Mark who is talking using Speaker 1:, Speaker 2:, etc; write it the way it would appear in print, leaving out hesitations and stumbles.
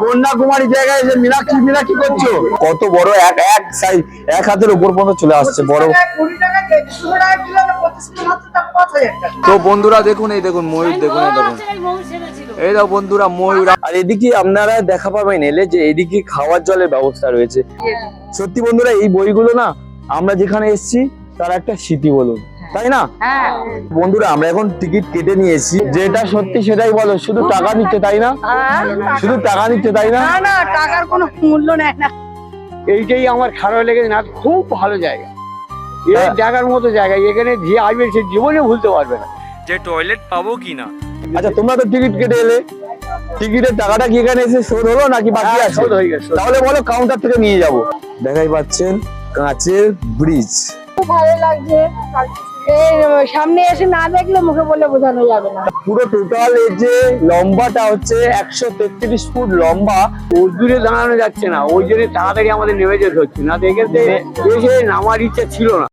Speaker 1: কন্যাকুমারী জায়গায় এসে মিনাক্ষী মিনাক্ষী করছো, কত বড় এক এক সাইজ, এক হাতের উপর পর্যন্ত চলে আসছে বড়। তো বন্ধুরা দেখুন, এই দেখুন ময়ূর, দেখুন এই দেখুন, এই দেখো বন্ধুরা ময়ূর। আর এদিকে আপনারা দেখা পাবেন এলে যে এদিকে খাওয়ার জলের ব্যবস্থা রয়েছে। সত্যি বন্ধুরা এই বইগুলো না আমরা যেখানে এসেছি তার একটা স্মৃতি বলুন, তাই না? বন্ধুরা আমরা এখন টিকিট কেটে নিয়েছি, যেটা সত্যি সেটাই বলো, শুধু টাকা নিচ্ছে তাই না? শুধু টাকা নিচ্ছে তাই না?
Speaker 2: না টাকার কোনো মূল্য নেই না।
Speaker 3: এইটাই আমার খারাপ লেগেছে না, খুব ভালো জায়গা, এই জায়গার মতো জায়গা, এখানে যে আসবে সে জীবনে ভুলতে পারবে না।
Speaker 4: যে টয়লেট পাবো কিনা।
Speaker 1: আচ্ছা তোমরা তো টিকিট কেটে এলে, টিকিটের টাকাটা কি এখানে এসে শোধ হলো নাকি বাকি আছে?
Speaker 3: শোধ হয়ে গেছে।
Speaker 1: তাহলে বলো কাউন্টার থেকে নিয়ে যাব। দেখাই পাচ্ছেন কাঁচের ব্রিজ।
Speaker 2: খুব ভালো লাগছে, এই সামনে এসে না দেখলে মুখে বলে বোঝানো যাবে না।
Speaker 1: পুরো টোটাল এই যে লম্বাটা হচ্ছে 133 ফুট লম্বা।
Speaker 3: ওর দূরে দাঁড়ানো যাচ্ছে না, ওই জন্য তাড়াতাড়ি আমাদের নেমে যেতে হচ্ছে না, দেখে এসে নামার ইচ্ছা ছিল না।